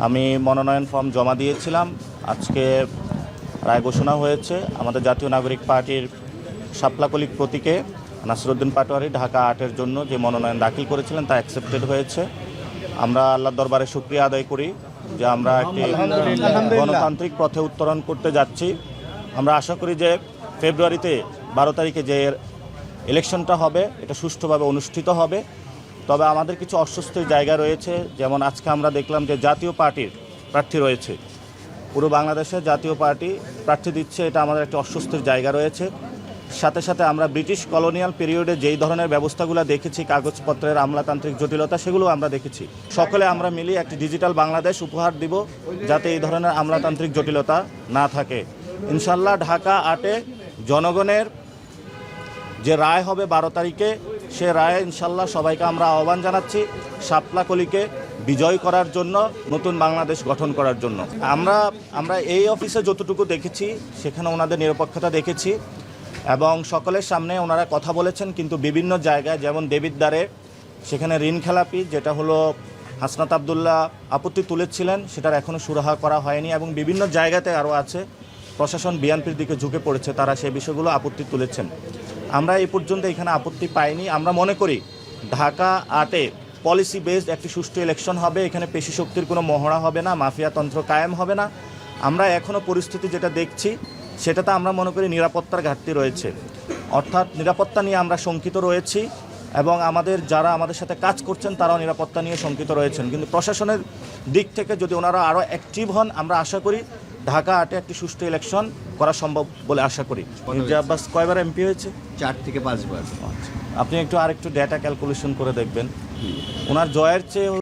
আমি মনোনয়ন ফর্ম জমা দিয়েছিলাম। আজকে রায় ঘোষণা হয়েছে। আমাদের জাতীয় নাগরিক পার্টির শাপলাকলি প্রতীকে নাসিরউদ্দিন পাটোয়ারি ঢাকা ৮-এর জন্য যে মনোনয়ন দাখিল করেছিলেন তা অ্যাকসেপ্টেড হয়েছে। আমরা আল্লাহর দরবারে শুকরিয়া আদায় করি যে আমরা একটি গণতান্ত্রিক পথে উত্তরণ করতে যাচ্ছি। আমরা আশা করি যে ফেব্রুয়ারিতে 12 তারিখে যে ইলেকশনটা হবে এটা সুষ্ঠুভাবে অনুষ্ঠিত হবে। তবে আমাদের কিছু অস্বস্তির জায়গা রয়েছে, যেমন আজকে আমরা দেখলাম যে জাতীয় পার্টির প্রার্থী রয়েছে, পুরো বাংলাদেশে জাতীয় পার্টি প্রার্থী দিচ্ছে, এটা আমাদের একটা অস্বস্তির জায়গা রয়েছে। সাথে সাথে আমরা ব্রিটিশ কলোনিয়াল পিরিয়ডে যেই ধরনের ব্যবস্থাগুলো দেখেছি, কাগজপত্রের আমলাতান্ত্রিক জটিলতা, সেগুলো আমরা দেখেছি। সকলে আমরা মিলিয়ে একটি ডিজিটাল বাংলাদেশ উপহার দিব যাতে এই ধরনের আমলাতান্ত্রিক জটিলতা না থাকে। ইনশাল্লাহ ঢাকা ৮-এ জনগণের যে রায় হবে 12 তারিখে, সে রায়ে ইনশাল্লাহ সবাইকে আমরা আহ্বান জানাচ্ছি শাপলাকলিকে বিজয় করার জন্য, নতুন বাংলাদেশ গঠন করার জন্য। আমরা এই অফিসে যতটুকু দেখেছি সেখানে ওনাদের নিরপেক্ষতা দেখেছি এবং সকলের সামনে ওনারা কথা বলেছেন, কিন্তু বিভিন্ন জায়গায় যেমন দেবিদ্বারে সেখানে ঋণ খেলাপি যেটা হলো হাসনাত আবদুল্লাহ আপত্তি তুলেছিলেন, সেটার এখনও সুরাহা করা হয়নি এবং বিভিন্ন জায়গাতে আরও আছে প্রশাসন বিএনপির দিকে ঝুঁকে পড়েছে, তারা সেই বিষয়গুলো আপত্তি তুলেছেন। আমরা এই পর্যন্ত এখানে আপত্তি পাইনি। আমরা মনে করি ঢাকা ৮-এ পলিসি বেসড একটি সুষ্ঠু ইলেকশন হবে, এখানে পেশি শক্তির কোনো মহড়া হবে না, মাফিয়াতন্ত্র কায়েম হবে না। আমরা এখনও পরিস্থিতি যেটা দেখছি সেটাতে আমরা মনে করি নিরাপত্তার ঘাটতি রয়েছে, অর্থাৎ নিরাপত্তা নিয়ে আমরা শঙ্কিত রয়েছি এবং যারা আমাদের সাথে কাজ করছেন তারাও নিরাপত্তা নিয়ে শঙ্কিত রয়েছেন। কিন্তু প্রশাসনের দিক থেকে যদি ওনারা আরও অ্যাক্টিভ হন, আমরা আশা করি ঢাকা ৮-এ একটি সুষ্ঠু ইলেকশন করা সম্ভব বলে আশা করি। মির্জা আব্বাস কয়বার এমপি হয়েছে? 4 থেকে 5 বার। আপনি আরেকটু ডেটা ক্যালকুলেশন করে দেখবেন, ওনার জয়ের চেয়ে